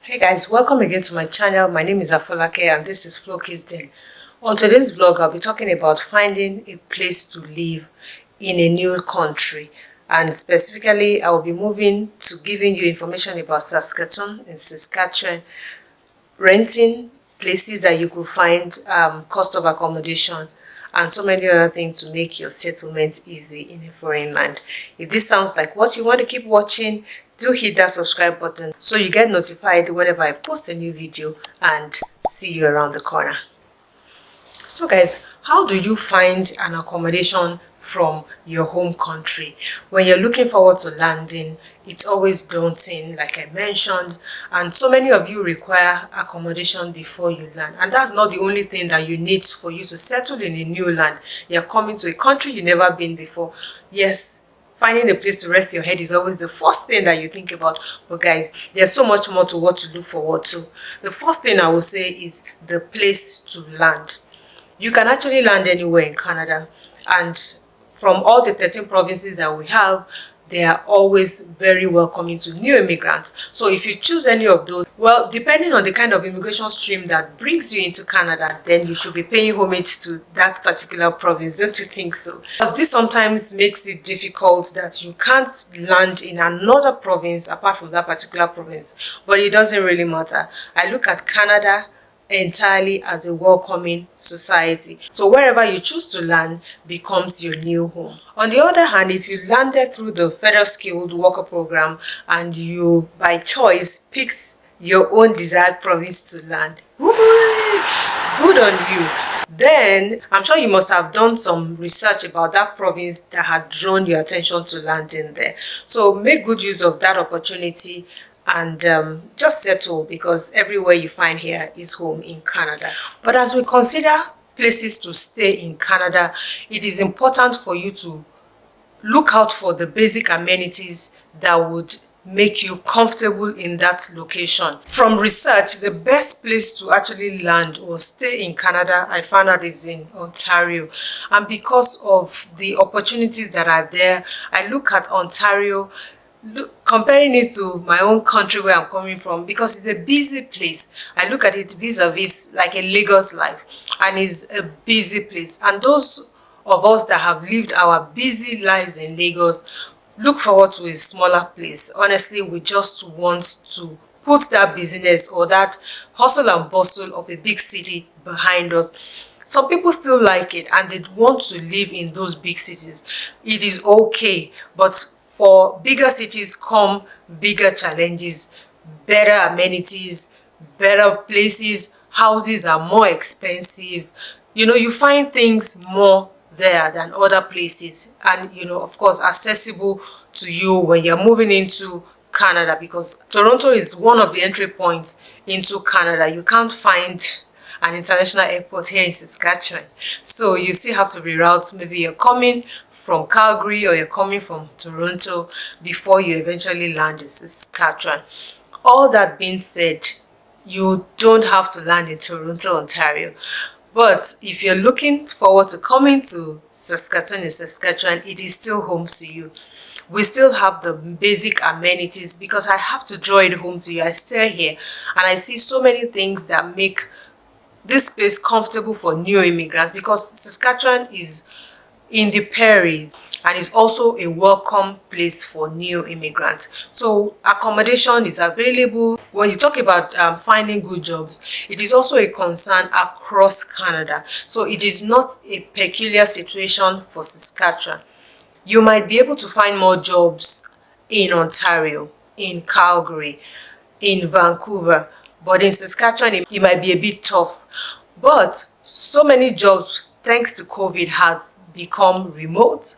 Hey guys, welcome again to my channel. My name is Afolake and this is Flookiesden. On today's vlog, I'll be talking about finding a place to live in a new country. And specifically, I will be moving to giving you information about Saskatoon in Saskatchewan, renting places that you could find, cost of accommodation, and so many other things to make your settlement easy in a foreign land. If this sounds like what you want to keep watching, do hit that subscribe button so you get notified whenever I post a new video, and see you around the corner. So guys, how do you find an accommodation from your home country? When you're looking forward to landing, it's always daunting, like I mentioned, and so many of you require accommodation before you land. And that's not the only thing that you need for you to settle in a new land. You're coming to a country you've never been before. Yes, finding a place to rest your head is always the first thing that you think about. But guys, there's so much more to what to look forward to. The first thing I will say is the place to land. You can actually land anywhere in Canada, and from all the 13 provinces that we have, they are always very welcoming to new immigrants. So if you choose any of those, well, depending on the kind of immigration stream that brings you into Canada, then you should be paying homage to that particular province. Don't you think so? Because this sometimes makes it difficult that you can't land in another province apart from that particular province. But it doesn't really matter. I look at Canada entirely as a welcoming society. So wherever you choose to land becomes your new home. On the other hand, if you landed through the Federal Skilled Worker Program and you by choice picked your own desired province to land, good on you. Then I'm sure you must have done some research about that province that had drawn your attention to landing there. So make good use of that opportunity and just settle, because everywhere you find here is home in Canada. But as we consider places to stay in Canada, it is important for you to look out for the basic amenities that would make you comfortable in that location. From research, the best place to actually land or stay in Canada, I found out, is in Ontario. And because of the opportunities that are there, I look at Ontario, comparing it to my own country where I'm coming from, because it's a busy place. I look at it vis-a-vis like a Lagos life, and it's a busy place. And those of us that have lived our busy lives in Lagos look forward to a smaller place. Honestly, we just want to put that business or that hustle and bustle of a big city behind us. Some people still like it and they want to live in those big cities. It is okay, but for bigger cities come bigger challenges, better amenities, better places. Houses are more expensive. You find things more there than other places, and of course accessible to you when you're moving into Canada, because Toronto is one of the entry points into Canada. You can't find an international airport here in Saskatchewan, so you still have to reroute. Maybe you're coming from Calgary or you're coming from Toronto before you eventually land in Saskatchewan. All that being said, you don't have to land in Toronto, Ontario. But if you're looking forward to coming to Saskatoon in Saskatchewan, it is still home to you. We still have the basic amenities, because I have to draw it home to you. I stay here and I see so many things that make this place comfortable for new immigrants, because Saskatchewan is in the prairies and is also a welcome place for new immigrants. So accommodation is available. When you talk about finding good jobs, it is also a concern across Canada. So it is not a peculiar situation for Saskatchewan. You might be able to find more jobs in Ontario, in Calgary, in Vancouver, but in Saskatchewan it might be a bit tough. But so many jobs, thanks to COVID, has become remote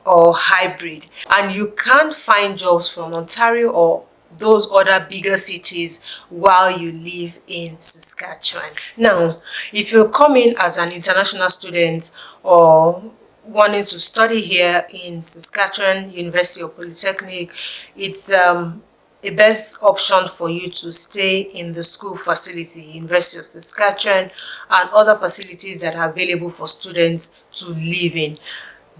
or hybrid, and you can't find jobs from Ontario or those other bigger cities while you live in Saskatchewan. Now, if you're coming as an international student or wanting to study here in Saskatchewan University or Polytechnic, it's a best option for you to stay in the school facility, University of Saskatchewan, and other facilities that are available for students to live in.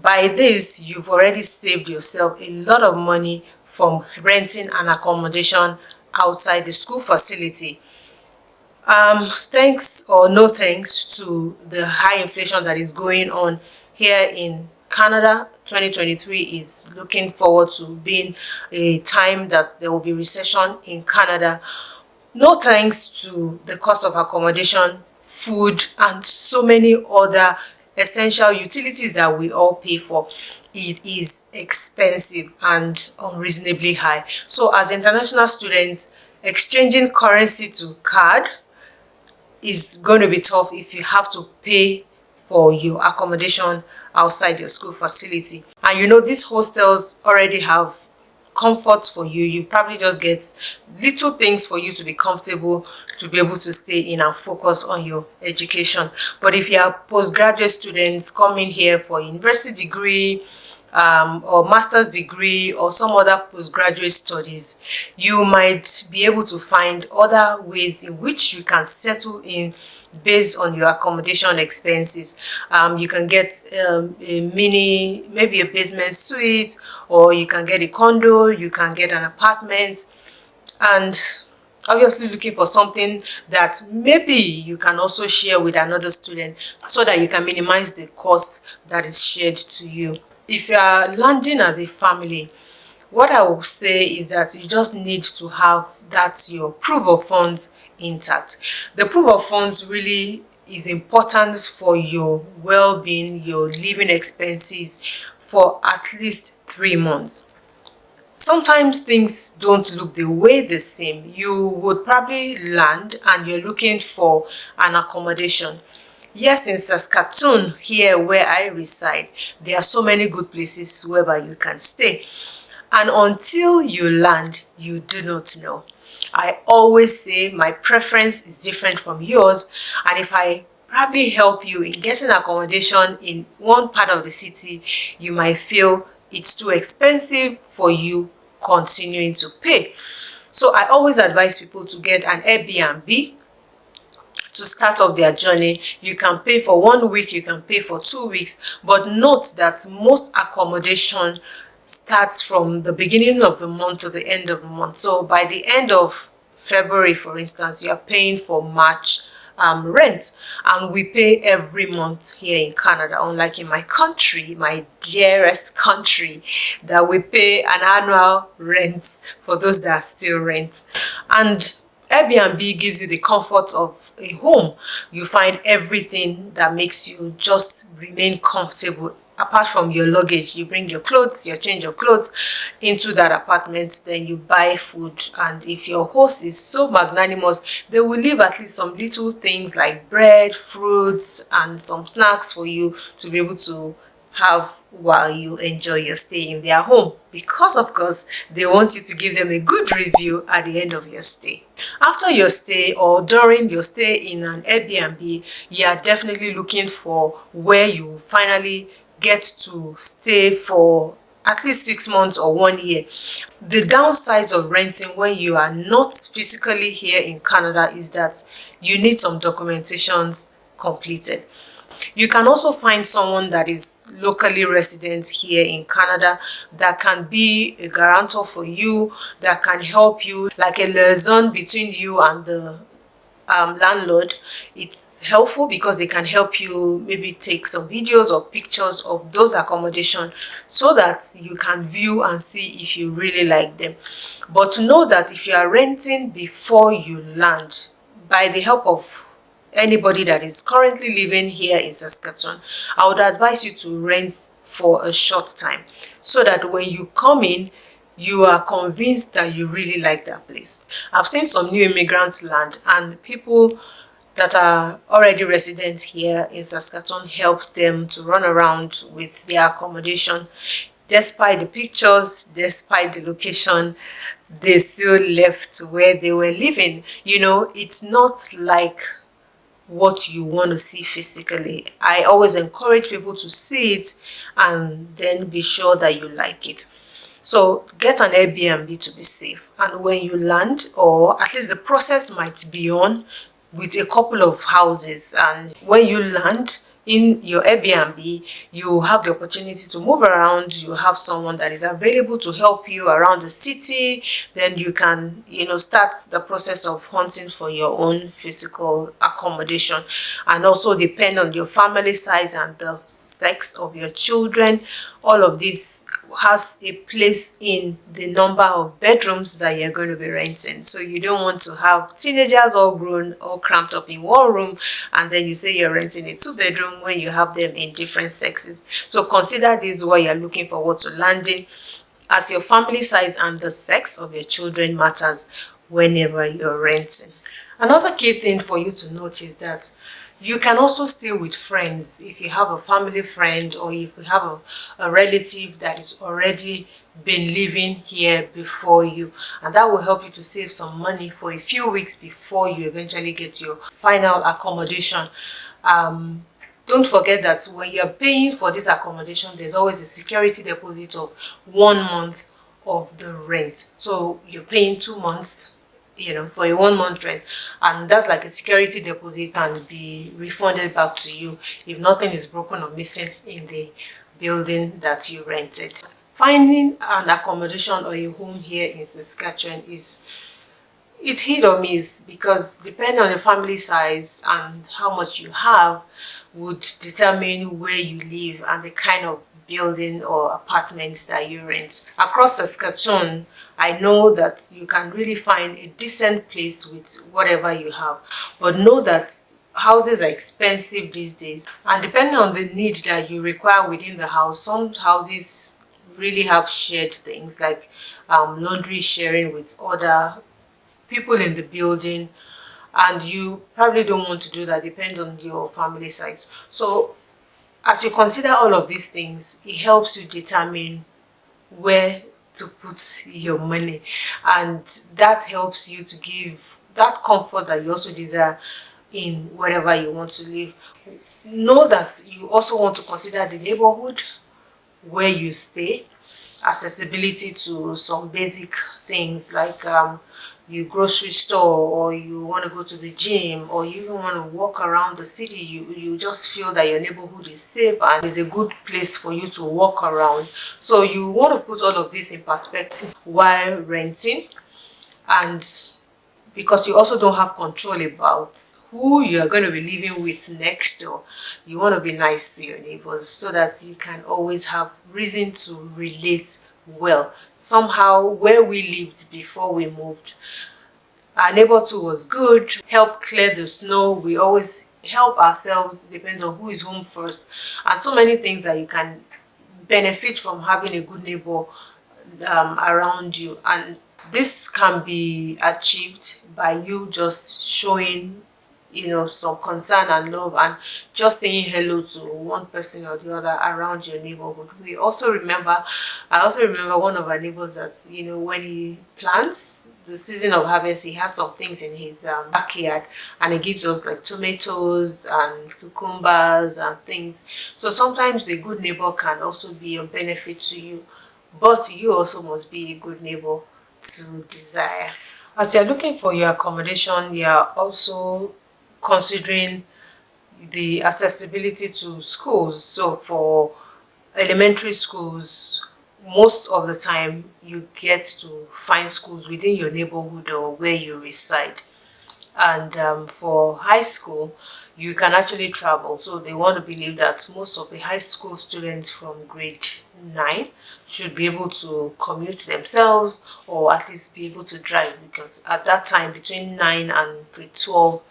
By this, you've already saved yourself a lot of money from renting an accommodation outside the school facility. Thanks or no thanks to the high inflation that is going on here in Canada, 2023 is looking forward to being a time that there will be recession in Canada. No thanks to the cost of accommodation, food, and so many other essential utilities that we all pay for. It is expensive and unreasonably high. So as international students, exchanging currency to card is going to be tough if you have to pay for your accommodation outside your school facility. And you know, these hostels already have comfort for you. You probably just get little things for you to be comfortable, to be able to stay in and focus on your education. But if you are postgraduate students coming here for a university degree, or master's degree or some other postgraduate studies, you might be able to find other ways in which you can settle in based on your accommodation expenses. You can get maybe a basement suite, or you can get a condo, you can get an apartment, and obviously looking for something that maybe you can also share with another student so that you can minimize the cost that is shared to you. If you are landing as a family, what I will say is that you just need to have that your proof of funds intact. The proof of funds really is important for your well-being, your living expenses for at least 3 months. Sometimes things don't look the way they seem. You would probably land and you're looking for an accommodation. Yes, in Saskatoon, here where I reside, there are so many good places whereby you can stay. And until you land, you do not know. I always say my preference is different from yours. And if I probably help you in getting accommodation in one part of the city, you might feel it's too expensive for you continuing to pay. So I always advise people to get an Airbnb to start off their journey. You can pay for 1 week, you can pay for 2 weeks, but note that most accommodation starts from the beginning of the month to the end of the month. So by the end of February, for instance, you are paying for March rent, and we pay every month here in Canada, unlike in my country, my dearest country, that we pay an annual rent for those that still rent. And Airbnb gives you the comfort of a home. You find everything that makes you just remain comfortable. Apart from your luggage, you bring your clothes, you change your clothes into that apartment, then you buy food. And if your host is so magnanimous, they will leave at least some little things like bread, fruits, and some snacks for you to be able to have while you enjoy your stay in their home, because of course they want you to give them a good review at the end of your stay. After your stay or during your stay in an Airbnb, you are definitely looking for where you finally get to stay for at least 6 months or 1 year. The downsides of renting when you are not physically here in Canada is that you need some documentations completed. You can also find someone that is locally resident here in Canada that can be a guarantor for you, that can help you, like a liaison between you and the landlord. It's helpful because they can help you maybe take some videos or pictures of those accommodation so that you can view and see if you really like them. But to know that if you are renting before you land, by the help of anybody that is currently living here in Saskatoon, I would advise you to rent for a short time so that when you come in, you are convinced that you really like that place. I've seen some new immigrants land, and people that are already resident here in Saskatoon help them to run around with their accommodation. Despite the pictures, despite the location, they still left where they were living. You know, it's not like what you want to see physically. I always encourage people to see it and then be sure that you like it. So get an Airbnb to be safe. And when you land, or at least the process might be on with a couple of houses, and when you land, in your Airbnb, you have the opportunity to move around. You have someone that is available to help you around the city. Then you can, start the process of hunting for your own physical accommodation. And also depend on your family size and the sex of your children. All of this has a place in the number of bedrooms that you're going to be renting. So you don't want to have teenagers all grown, all cramped up in one room, and then you say you're renting a 2-bedroom when you have them in different sexes. So consider this while you're looking for what to land in, as your family size and the sex of your children matters whenever you're renting. Another key thing for you to note is that you can also stay with friends. If you have a family friend, or if you have a relative that is already been living here before you, and that will help you to save some money for a few weeks before you eventually get your final accommodation. Don't forget that when you're paying for this accommodation, there's always a security deposit of 1 month of the rent. So you're paying 2 months, for a 1 month rent, and that's like a security deposit, and be refunded back to you if nothing is broken or missing in the building that you rented. Finding an accommodation or a home here in Saskatchewan it's hit or miss, because depending on the family size and how much you have would determine where you live and the kind of building or apartment that you rent. Across Saskatchewan, I know that you can really find a decent place with whatever you have, but know that houses are expensive these days, and depending on the need that you require within the house, some houses really have shared things like laundry sharing with other people in the building, and you probably don't want to do that. Depends on your family size. So as you consider all of these things, it helps you determine where to put your money, and that helps you to give that comfort that you also desire in wherever you want to live. Know that you also want to consider the neighborhood where you stay, accessibility to some basic things like your grocery store, or you want to go to the gym, or you even want to walk around the city. You just feel that your neighborhood is safe and is a good place for you to walk around. So you want to put all of this in perspective while renting, and because you also don't have control about who you are going to be living with next door, you want to be nice to your neighbors so that you can always have reason to relate well. Somehow, where we lived before we moved, our neighbor too was good, help clear the snow. We always help ourselves, depends on who is home first, and so many things that you can benefit from having a good neighbor around you. And this can be achieved by you just showing some concern and love, and just saying hello to one person or the other around your neighborhood. I also remember one of our neighbors that when he plants the season of harvest, he has some things in his backyard, and he gives us like tomatoes and cucumbers and things. So sometimes a good neighbor can also be a benefit to you, but you also must be a good neighbor to desire. As you're looking for your accommodation, you're also considering the accessibility to schools. So for elementary schools, most of the time you get to find schools within your neighborhood or where you reside. And for high school, you can actually travel. So they want to believe that most of the high school students from grade 9 should be able to commute themselves, or at least be able to drive, because at that time between 9 and grade 12,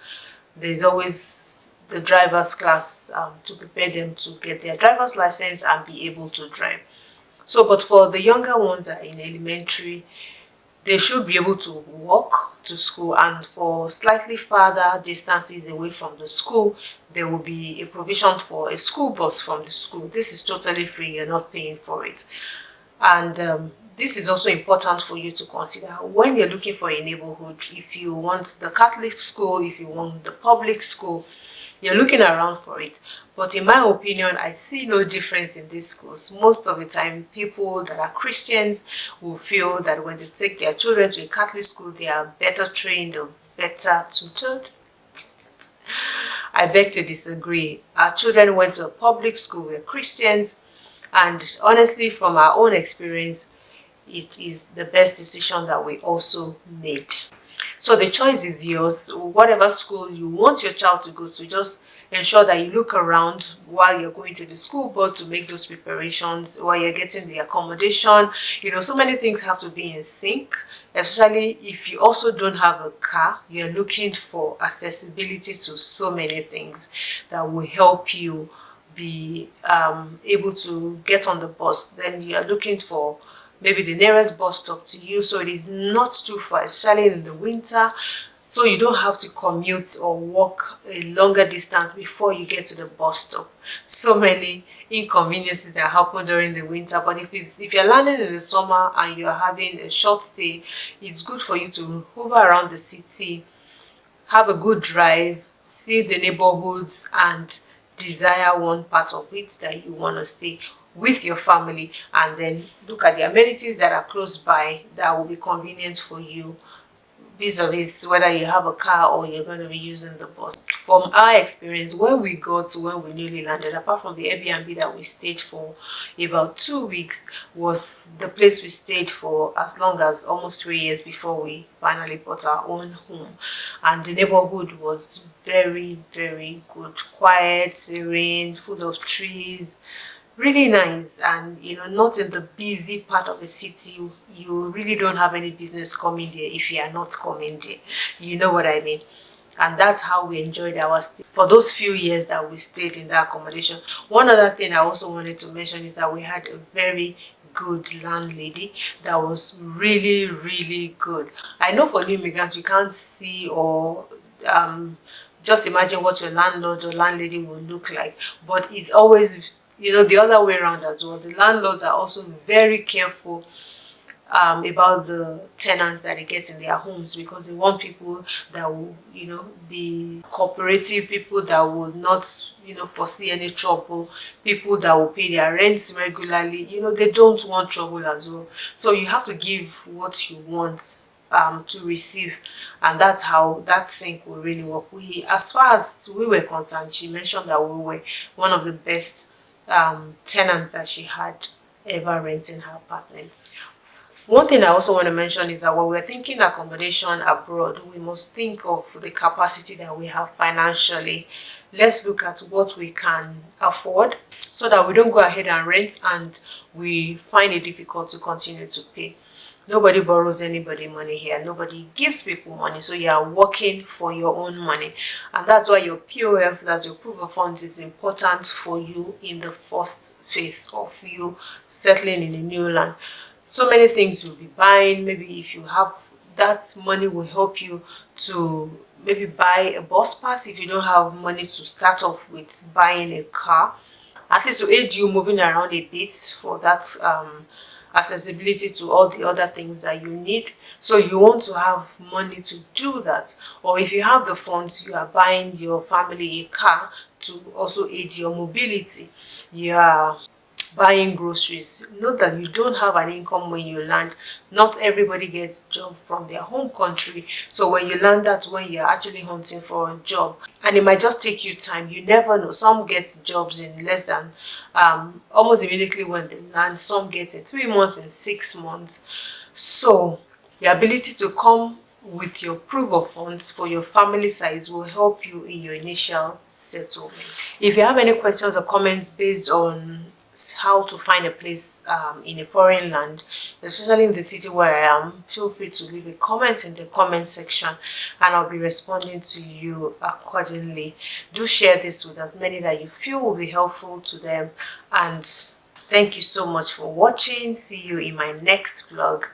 there's always the driver's class to prepare them to get their driver's license and be able to drive. So, but for the younger ones that are in elementary, they should be able to walk to school, and for slightly farther distances away from the school, there will be a provision for a school bus from the school. This is totally free, you're not paying for it. And this is also important for you to consider when you're looking for a neighborhood. If you want the Catholic school, if you want the public school, you're looking around for it. But in my opinion, I see no difference in these schools. Most of the time, people that are Christians will feel that when they take their children to a Catholic school, they are better trained or better tutored. I beg to disagree. Our children went to a public school, we're Christians, and honestly, from our own experience, it is the best decision that we also made. So the choice is yours. Whatever school you want your child to go to, just ensure that you look around while you're going to the school board to make those preparations, while you're getting the accommodation. So many things have to be in sync, especially if you also don't have a car. You're looking for accessibility to so many things that will help you be able to get on the bus. Then you're looking for maybe the nearest bus stop to you, so it is not too far, especially in the winter, so you don't have to commute or walk a longer distance before you get to the bus stop. So many inconveniences that happen during the winter. But if you're landing in the summer and you're having a short stay, it's good for you to hover around the city, have a good drive, see the neighborhoods, and desire one part of it that you want to stay with your family, and then look at the amenities that are close by that will be convenient for you, vis-a-vis whether you have a car or you're going to be using the bus. From our experience, when we newly landed, apart from the Airbnb that we stayed for about 2 weeks, was the place we stayed for as long as almost 3 years before we finally bought our own home. And the neighborhood was very, very good, quiet, serene, full of trees, really nice. And not in the busy part of the city. You really don't have any business coming there if you are not coming there, you know what I mean. And that's how we enjoyed our stay for those few years that we stayed in that accommodation. One other thing I also wanted to mention is that we had a very good landlady that was really, really good. I know for new immigrants you can't see or just imagine what your landlord or landlady will look like, but it's always the other way around as well. The landlords are also very careful about the tenants that they get in their homes, because they want people that will be cooperative, people that will not foresee any trouble, people that will pay their rents regularly. They don't want trouble as well. So you have to give what you want to receive, and that's how that sync will really work. As far as we were concerned, she mentioned that we were one of the best tenants that she had ever renting her apartments. One thing I also want to mention is that when we're thinking accommodation abroad, we must think of the capacity that we have financially. Let's look at what we can afford, so that we don't go ahead and rent and we find it difficult to continue to pay. Nobody borrows anybody money here. Nobody gives people money. So you are working for your own money. And that's why your POF, that's your proof of funds, is important for you in the first phase of you settling in a new land. So many things you'll be buying. Maybe if you have that money, will help you to maybe buy a bus pass if you don't have money to start off with buying a car. At least to aid you moving around a bit, for that accessibility to all the other things that you need. So you want to have money to do that. Or if you have the funds, you are buying your family a car to also aid your mobility. You are buying groceries. Note that you don't have an income when you land. Not everybody gets job from their home country. So when you land, that's when you're actually hunting for a job. And it might just take you time. You never know. Some get jobs in less than almost immediately when they land. Some get in 3 months and 6 months. So the ability to come with your proof of funds for your family size will help you in your initial settlement. If you have any questions or comments based on how to find a place in a foreign land, especially in the city where I am, feel free to leave a comment in the comment section and I'll be responding to you accordingly. Do share this with as many that you feel will be helpful to them, and thank you so much for watching. See you in my next vlog.